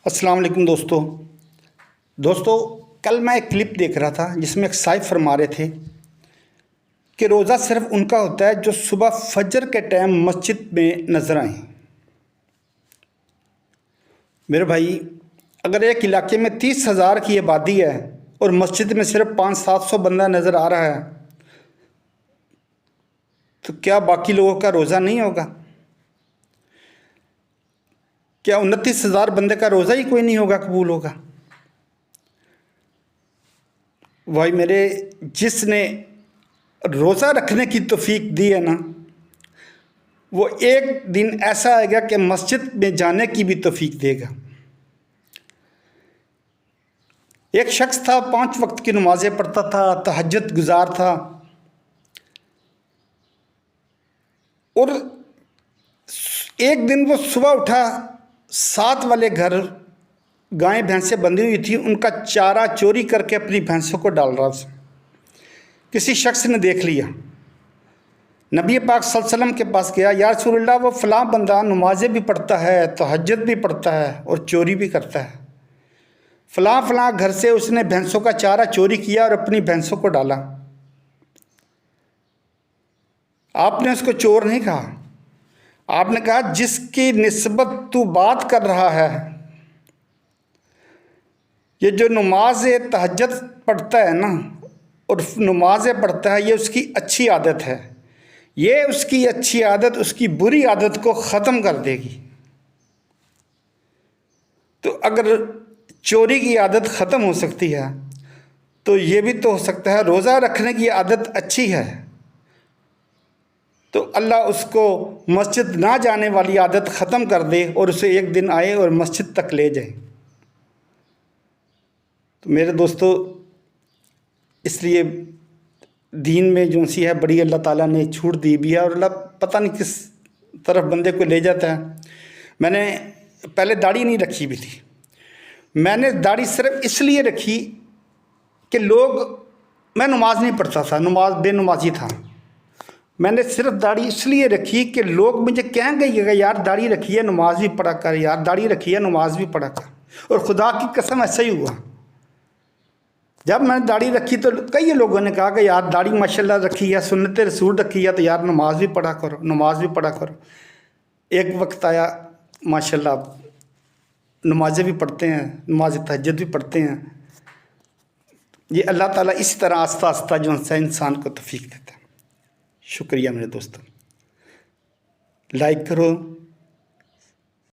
السلام علیکم دوستو کل میں ایک کلپ دیکھ رہا تھا جس میں ایک صاحب فرما رہے تھے کہ روزہ صرف ان کا ہوتا ہے جو صبح فجر کے ٹائم مسجد میں نظر آئیں۔ میرے بھائی، اگر ایک علاقے میں 30,000 کی آبادی ہے اور مسجد میں صرف 500-700 بندہ نظر آ رہا ہے تو کیا باقی لوگوں کا روزہ نہیں ہوگا؟ کیا 29,000 بندے کا روزہ ہی کوئی نہیں ہوگا قبول ہوگا؟ بھائی میرے، جس نے روزہ رکھنے کی توفیق دی ہے نا، وہ ایک دن ایسا آئے گا کہ مسجد میں جانے کی بھی توفیق دے گا۔ ایک شخص تھا، 5 وقت کی نمازیں پڑھتا تھا، تہجد گزار تھا، اور ایک دن وہ صبح اٹھا، 7 والے گھر گائیں بھینسیں بندھی ہوئی تھی، ان کا چارہ چوری کر کے اپنی بھینسوں کو ڈال رہا تھا۔ کسی شخص نے دیکھ لیا، نبی پاک صلی اللہ علیہ وسلم کے پاس گیا، یا رسول اللہ، وہ فلاں بندہ نمازیں بھی پڑھتا ہے، تہجد بھی پڑھتا ہے اور چوری بھی کرتا ہے، فلاں گھر سے اس نے بھینسوں کا چارہ چوری کیا اور اپنی بھینسوں کو ڈالا۔ آپ نے اس کو چور نہیں کہا، آپ نے کہا جس کی نسبت تو بات کر رہا ہے، یہ جو نماز تہجد پڑھتا ہے نا اور نمازیں پڑھتا ہے، یہ اس کی اچھی عادت ہے، یہ اس کی اچھی عادت اس کی بری عادت کو ختم کر دے گی۔ تو اگر چوری کی عادت ختم ہو سکتی ہے تو یہ بھی تو ہو سکتا ہے روزہ رکھنے کی عادت اچھی ہے تو اللہ اس کو مسجد نہ جانے والی عادت ختم کر دے اور اسے ایک دن آئے اور مسجد تک لے جائے۔ تو میرے دوستو، اس لیے دین میں جو سی ہے بڑی اللہ تعالیٰ نے چھوٹ دی بھی ہے، اور اللہ پتہ نہیں کس طرف بندے کو لے جاتا ہے۔ میں نے پہلے داڑھی نہیں رکھی بھی تھی، میں نے داڑھی صرف اس لیے رکھی کہ میں نماز نہیں پڑھتا تھا، بے نمازی تھا، میں نے صرف داڑھی اس لیے رکھی کہ لوگ مجھے کہیں گے کہ یار داڑھی رکھی ہے نماز بھی پڑھا کر، یار داڑھی رکھی ہے نماز بھی پڑھا کر، اور خدا کی قسم ایسا ہی ہوا۔ جب میں نے داڑھی رکھی تو کئی لوگوں نے کہا کہ یار داڑھی ماشاءاللہ رکھی ہے، سنت رسول رکھی ہے، تو یار نماز بھی پڑھا کرو، نماز بھی پڑھا کرو۔ ایک وقت آیا ماشاءاللہ نمازیں بھی پڑھتے ہیں، نماز تہجد بھی پڑھتے ہیں۔ یہ اللہ تعالیٰ اس طرح آہستہ آہستہ جو ہے انسان کو توفیق دیتا ہے۔ شکریہ میرے دوستوں، لائک کرو،